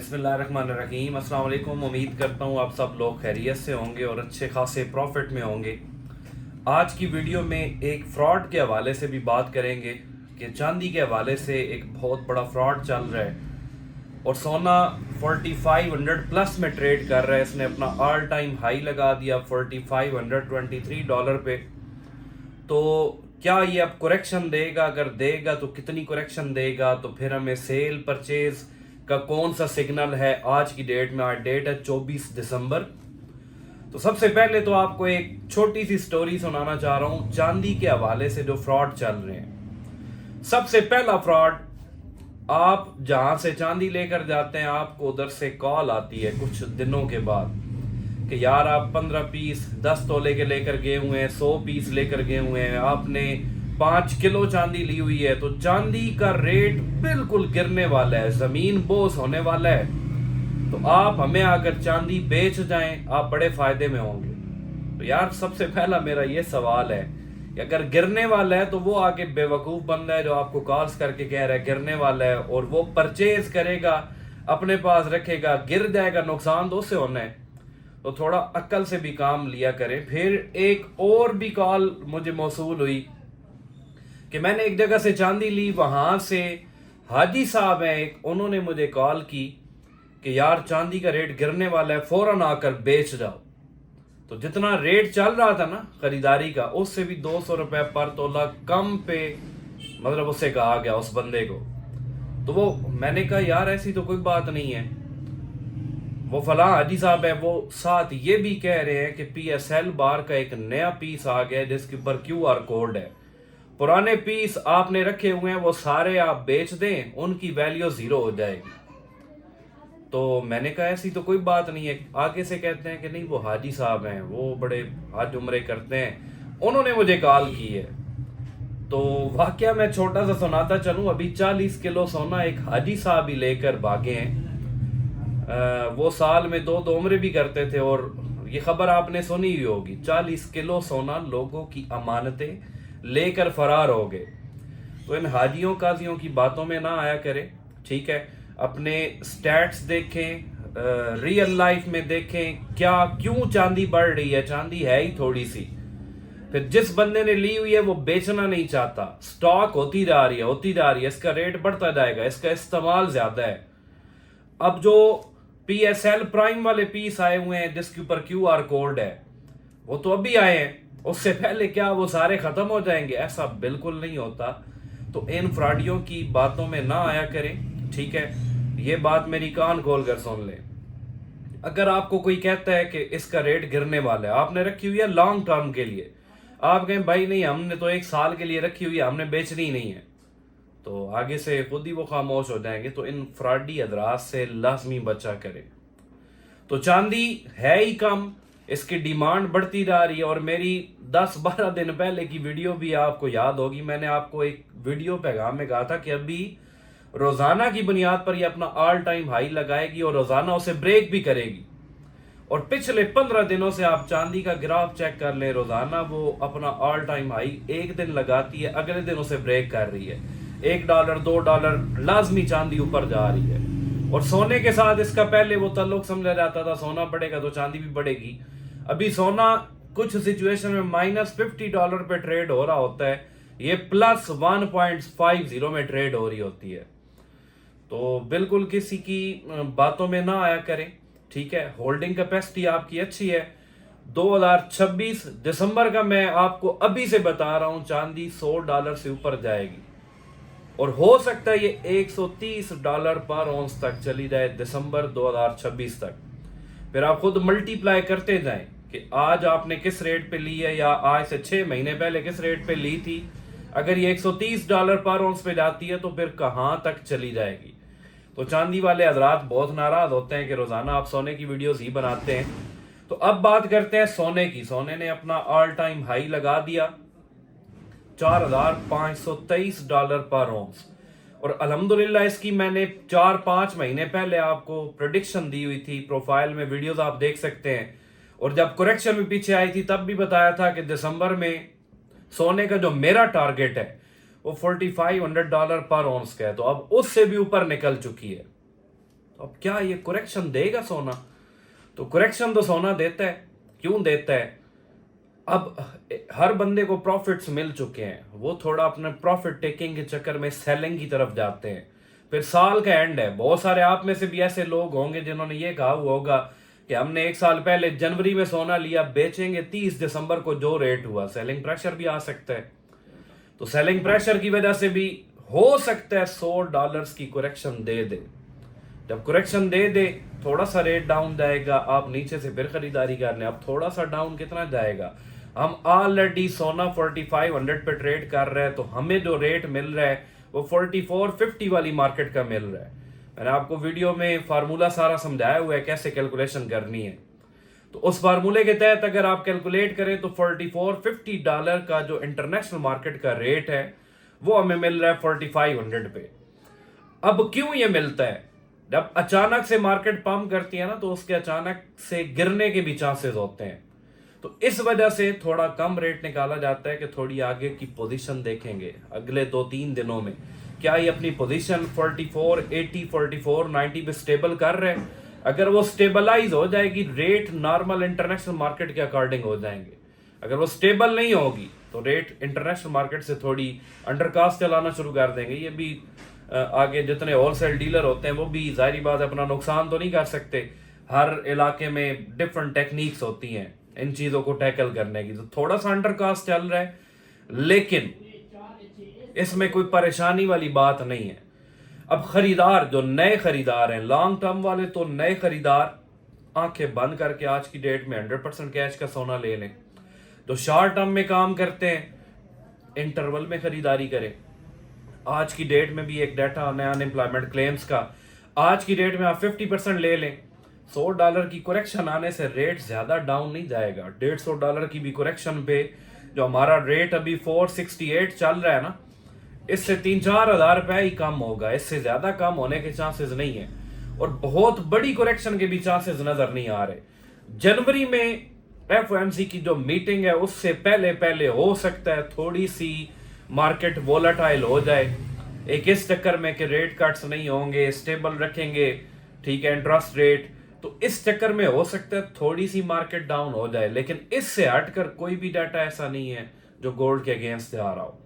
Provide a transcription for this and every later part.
बिस्मिल्लाहिर्रहमानिर्रहीम। अस्सलाम वालेकुम। उम्मीद करता हूँ आप सब लोग खैरियत से होंगे और अच्छे खासे प्रॉफिट में होंगे। आज की वीडियो में एक फ़्रॉड के हवाले से भी बात करेंगे कि चांदी के हवाले से एक बहुत बड़ा फ्रॉड चल रहा है और सोना 4500 प्लस में ट्रेड कर रहा है। इसने अपना ऑल टाइम हाई लगा दिया $4523 पे। तो क्या ये अब करेक्शन देगा? अगर देगा तो कितनी करेक्शन देगा? तो फिर हमें सेल परचेज का कौन सा सिग्नल है आज की डेट में? आज डेट है 24 दिसंबर। तो सबसे पहले तो आपको एक छोटी सी स्टोरी सुनाना चाह रहा हूं चांदी के हवाले से जो फ्रॉड चल रहे हैं। सबसे पहला फ्रॉड, आप जहां से चांदी लेकर जाते हैं आपको उधर से कॉल आती है कुछ दिनों के बाद कि यार आप 15 पीस 10 तोले के लेकर गए हुए हैं, 100 पीस लेकर गए हुए हैं, आपने 5 किलो चांदी ली हुई है, तो चांदी का रेट बिल्कुल गिरने वाला है, जमीन बोस होने वाला है, तो आप हमें अगर चांदी बेच जाएं आप बड़े फायदे में होंगे। तो यार सबसे पहला मेरा ये सवाल है कि अगर गिरने वाला है तो वो आगे बेवकूफ बंदा है जो आपको कॉल्स करके कह रहा है गिरने वाला है, और वो परचेज करेगा, अपने पास रखेगा, गिर जाएगा, नुकसान तो उससे होना है। तो थोड़ा अक्ल से भी काम लिया करें। फिर एक और भी कॉल मुझे मौसूल हुई कि मैंने एक जगह से चांदी ली, वहां से हाजी साहब हैं एक, उन्होंने मुझे कॉल की कि यार चांदी का रेट गिरने वाला है, फौरन आकर बेच जाओ। तो जितना रेट चल रहा था ना खरीदारी का, उससे भी 200 रुपए पर तोला कम पे मतलब उससे कहा गया उस बंदे को। तो वो मैंने कहा यार ऐसी तो कोई बात नहीं है। वो फलां हाजी साहब है, वो साथ ये भी कह रहे हैं कि PSL बार का एक नया पीस आ गया है जिसके ऊपर QR कोड है। पुराने पीस आपने रखे हुए हैं वो सारे आप बेच दें, उनकी वैल्यू जीरो हो जाएगी। तो मैंने कहा ऐसी तो कोई बात नहीं है। आगे से कहते हैं कि नहीं वो हाजी साहब हैं, वो बड़े हज उम्रे करते हैं, उन्होंने मुझे कॉल की है। तो वाकया मैं छोटा सा सुनाता चलूं, अभी 40 किलो सोना एक हाजी साहब ही लेकर भागे हैं। वो साल में 2 उम्रे भी करते थे, और ये खबर आपने सुनी हुई होगी, 40 किलो सोना लोगों की अमानतें लेकर फरार हो गए। तो इन हाजियों काजियों की बातों में ना आया करें, ठीक है। अपने स्टैट्स देखें, रियल लाइफ में देखें क्या क्यों चांदी बढ़ रही है। चांदी है ही थोड़ी सी, फिर जिस बंदे ने ली हुई है वो बेचना नहीं चाहता, स्टॉक होती जा रही है होती जा रही है, इसका रेट बढ़ता जाएगा, इसका इस्तेमाल ज्यादा है। अब जो PSL प्राइम वाले पीस आए हुए हैं जिसके ऊपर QR कोड है, वो तो अभी आए हैं, उससे पहले क्या वो सारे खत्म हो जाएंगे? ऐसा बिल्कुल नहीं होता। तो इन फ्रॉडियों की बातों में ना आया करें, ठीक है। ये बात मेरी कान खोल कर सुन ले। अगर आपको कोई कहता है कि इसका रेट गिरने वाला है, आपने रखी हुई है लॉन्ग टर्म के लिए, आप कहें भाई नहीं हमने तो 1 साल के लिए रखी हुई है, हमने बेचनी ही नहीं है, तो आगे से खुद ही वो खामोश हो जाएंगे। तो इन फ्रॉडी हजरात से लाजमी बचा करें। तो चांदी है ही कम, इसकी डिमांड बढ़ती जा रही है, और मेरी 10-12 दिन पहले की वीडियो भी आपको याद होगी, मैंने आपको एक वीडियो पैगाम में कहा था कि अभी रोजाना की बुनियाद पर ये अपना ऑल टाइम हाई लगाएगी और रोजाना उसे ब्रेक भी करेगी। और पिछले 15 दिनों से आप चांदी का ग्राफ चेक कर लें, रोजाना वो अपना ऑल टाइम हाई एक दिन लगाती है, अगले दिन उसे ब्रेक कर रही है। $1 $2 लाजमी चांदी ऊपर जा रही है। और सोने के साथ इसका पहले वो ताल्लुक समझा जाता था सोना बढ़ेगा तो चांदी भी बढ़ेगी। अभी सोना कुछ सिचुएशन में -$50 पे ट्रेड हो रहा होता है, ये +1.50 में ट्रेड हो रही होती है। तो बिल्कुल किसी की बातों में ना आया करें, ठीक है। होल्डिंग कैपेसिटी आपकी अच्छी है। 2026 दिसंबर का मैं आपको अभी से बता रहा हूं चांदी $100 से ऊपर जाएगी, और हो सकता है ये $130 पर औंस तक चली जाए दिसंबर 2026 तक। फिर आप खुद मल्टीप्लाई करते जाएं कि आज आपने किस रेट पे ली है, या आज से 6 महीने पहले किस रेट पे ली थी। अगर ये $130 पर औंस पे जाती है तो फिर कहां तक चली जाएगी। तो चांदी वाले हजरात बहुत नाराज होते हैं कि रोजाना आप सोने की वीडियोस ही बनाते हैं। तो अब बात करते हैं सोने की। सोने ने अपना ऑल टाइम हाई लगा दिया $4523 पर औंस, और अल्हम्दुलिल्लाह इसकी मैंने 4-5 महीने पहले आपको प्रेडिक्शन दी हुई थी, प्रोफाइल में वीडियोस आप देख सकते हैं। और जब करेक्शन में पीछे आई थी तब भी बताया था कि दिसंबर में सोने का जो मेरा टारगेट है वो $4500 पर औंस का है, तो अब उससे भी ऊपर निकल चुकी है। तो अब क्या ये करेक्शन देगा सोना? तो करेक्शन तो सोना देता है। क्यों देता है? अब हर बंदे को प्रॉफिट्स मिल चुके हैं, वो थोड़ा अपने प्रॉफिट टेकिंग के चक्कर में सेलिंग की तरफ जाते हैं। फिर साल का एंड है, बहुत सारे आप में से भी ऐसे लोग होंगे जिन्होंने ये कहा हुआ होगा कि हमने 1 साल पहले जनवरी में सोना लिया, बेचेंगे 30 दिसंबर को जो रेट हुआ। सेलिंग प्रेशर भी आ सकता है। तो सेलिंग प्रेशर की वजह से भी हो सकता है $100 की करेक्शन दे दे। जब करेक्शन दे दे, थोड़ा सा रेट डाउन जाएगा, आप नीचे से फिर खरीदारी कर लें। अब थोड़ा सा डाउन कितना जाएगा? हम ऑलरेडी सोना 4500 पे ट्रेड कर रहे हैं, तो हमें जो रेट मिल रहा है वो 4450 वाली मार्केट का मिल रहा है। मैंने आपको वीडियो में फार्मूला सारा समझाया हुआ है कैसे कैलकुलेशन करनी है। तो उस फार्मूले के तहत अगर आप कैलकुलेट करें तो $4450 का जो इंटरनेशनल मार्केट का रेट है वो हमें मिल रहा है 4500 पे। अब क्यों ये मिलता है? जब अचानक से मार्केट पंप करती है ना, तो उसके अचानक से गिरने के भी चांसेस होते हैं। तो इस वजह से थोड़ा कम रेट निकाला जाता है कि थोड़ी आगे की पोजीशन देखेंगे अगले 2-3 दिनों में, क्या ये अपनी पोजीशन 4480 4490 पे स्टेबल कर रहे हैं। अगर वो स्टेबलाइज हो जाएगी, रेट नॉर्मल इंटरनेशनल मार्केट के अकॉर्डिंग हो जाएंगे। अगर वो स्टेबल नहीं होगी तो रेट इंटरनेशनल मार्केट से थोड़ी अंडरकास्ट चलाना शुरू कर देंगे। ये भी आगे जितने होलसेल डीलर होते हैं वो भी जाहिर बात है अपना नुकसान तो नहीं कर सकते। हर इलाके में डिफरेंट टेक्निक्स होती हैं इन चीजों को टैकल करने की। तो थोड़ा सा अंडरकास्ट चल रहा है, लेकिन इसमें कोई परेशानी वाली बात नहीं है। अब खरीदार, जो नए खरीदार हैं, लॉन्ग टर्म वाले, तो नए खरीदार आंखें बंद करके आज की डेट में 100% कैश का सोना ले लें। जो शॉर्ट टर्म में काम करते हैं इंटरवल में खरीदारी करें। आज की डेट में भी एक डाटा आना है अनएम्प्लॉयमेंट क्लेम्स का, आज की डेट में आप 50% ले लें। $100 की करेक्शन आने से रेट ज्यादा डाउन नहीं जाएगा। $150 की भी करेक्शन पे जो हमारा रेट अभी 468 चल रहा है ना, इससे 3-4 हज़ार रुपए ही कम होगा, इससे ज्यादा कम होने के चांसेस नहीं है। और बहुत बड़ी करेक्शन के भी चांसेस नजर नहीं आ रहे। जनवरी में एफओएमसी की जो मीटिंग है उससे पहले पहले हो सकता है थोड़ी सी मार्केट वोलेटाइल हो जाए, एक इस चक्कर में कि रेट कट्स नहीं होंगे, स्टेबल रखेंगे, ठीक है, इंटरेस्ट रेट। तो इस चक्कर में हो सकता है थोड़ी सी मार्केट डाउन हो जाए, लेकिन इससे हटकर कोई भी डाटा ऐसा नहीं है जो गोल्ड के अगेंस्ट आ रहा हो।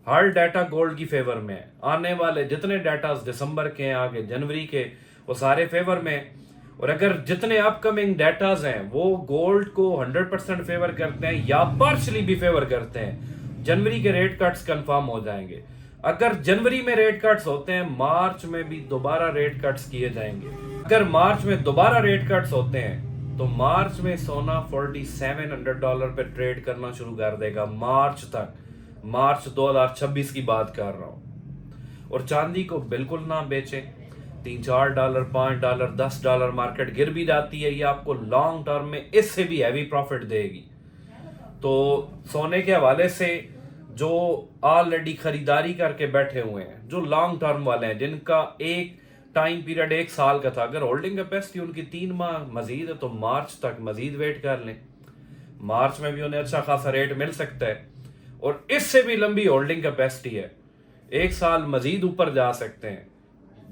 हर डाटा गोल्ड की फेवर में है। आने वाले जितने डाटा दिसंबर के हैं, आगे जनवरी के, वो सारे फेवर में है। और अगर जितने अपकमिंग डाटाज हैं वो गोल्ड को 100% फेवर करते हैं या पार्शली भी फेवर करते हैं, जनवरी के रेट कट्स कंफर्म हो जाएंगे। अगर जनवरी में रेट कट्स होते हैं, मार्च में भी दोबारा रेट कट्स किए जाएंगे। अगर मार्च में दोबारा रेट कट्स होते हैं तो मार्च में सोना $4700 पे ट्रेड करना शुरू कर देगा मार्च तक। मार्च 2026 की बात कर रहा हूं। और चांदी को बिल्कुल ना बेचें। $3-4 $5 $10 मार्केट गिर भी जाती है, ये आपको लॉन्ग टर्म में इससे भी हैवी प्रॉफिट देगी। तो सोने के हवाले से जो ऑलरेडी खरीदारी करके बैठे हुए हैं, जो लॉन्ग टर्म वाले हैं, जिनका एक टाइम पीरियड 1 साल का था, अगर होल्डिंग कैपेसिटी उनकी 3 माह मजीद है तो मार्च तक मजीद वेट कर लें। मार्च में भी उन्हें अच्छा खासा रेट मिल सकता है और इससे भी लंबी होल्डिंग कैपेसिटी है, 1 साल मजीद ऊपर जा सकते हैं।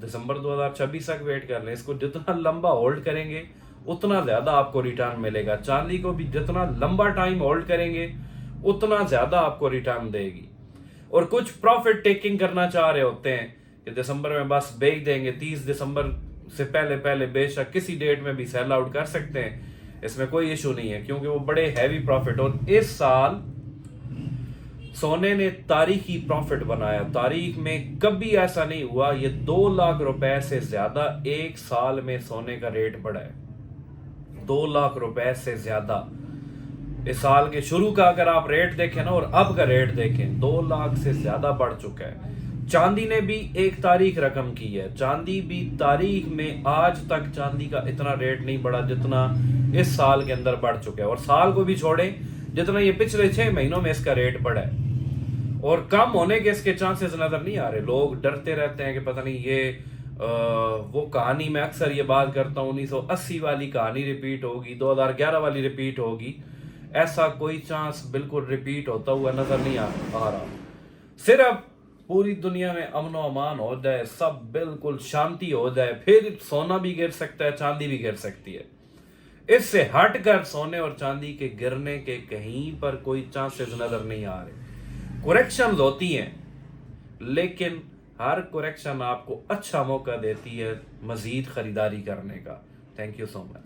दिसंबर 2026 तक वेट कर लें। इसको जितना लंबा होल्ड करेंगे उतना ज्यादा आपको रिटर्न मिलेगा। चांदी को भी जितना लंबा टाइम होल्ड करेंगे उतना ज्यादा आपको रिटर्न देगी। और कुछ प्रॉफिट टेकिंग करना चाह रहे होते हैं कि दिसंबर में बस बेच देंगे, 30 दिसंबर से पहले पहले बेशक किसी डेट में भी सेल आउट कर सकते हैं, इसमें कोई इशू नहीं है क्योंकि वो बड़े हैवी प्रॉफिट। और इस साल सोने ने तारीखी प्रॉफिट बनाया। तारीख में कभी ऐसा नहीं हुआ, ये 2 लाख रुपए से ज्यादा एक साल में सोने का रेट बढ़ा है। 2 लाख रुपए से ज्यादा इस साल के शुरू का अगर आप रेट देखें ना और अब का रेट देखें, 2 लाख से ज्यादा बढ़ चुका है। चांदी ने भी एक तारीख रकम की है। चांदी भी तारीख में आज तक चांदी का इतना रेट नहीं बढ़ा जितना इस साल के अंदर बढ़ चुका है। और साल को भी छोड़े, जितना ये पिछले 6 महीनों में इसका रेट बढ़ा है और कम होने के इसके चांसेस नजर नहीं आ रहे। लोग डरते रहते हैं कि पता नहीं ये वो कहानी, मैं अक्सर ये बात करता हूँ, 1980 वाली कहानी रिपीट होगी, 2011 वाली रिपीट होगी। ऐसा कोई चांस बिल्कुल रिपीट होता हुआ नजर नहीं आ रहा। सिर्फ पूरी दुनिया में अमन व अमान हो जाए, सब बिल्कुल शांति हो जाए, फिर सोना भी गिर सकता है, चांदी भी गिर सकती है। इससे हटकर सोने और चांदी के गिरने के कहीं पर कोई चांसेस नजर नहीं आ रहे। करेक्शंस होती हैं, लेकिन हर करेक्शन आपको अच्छा मौका देती है मजीद खरीदारी करने का। Thank you so much.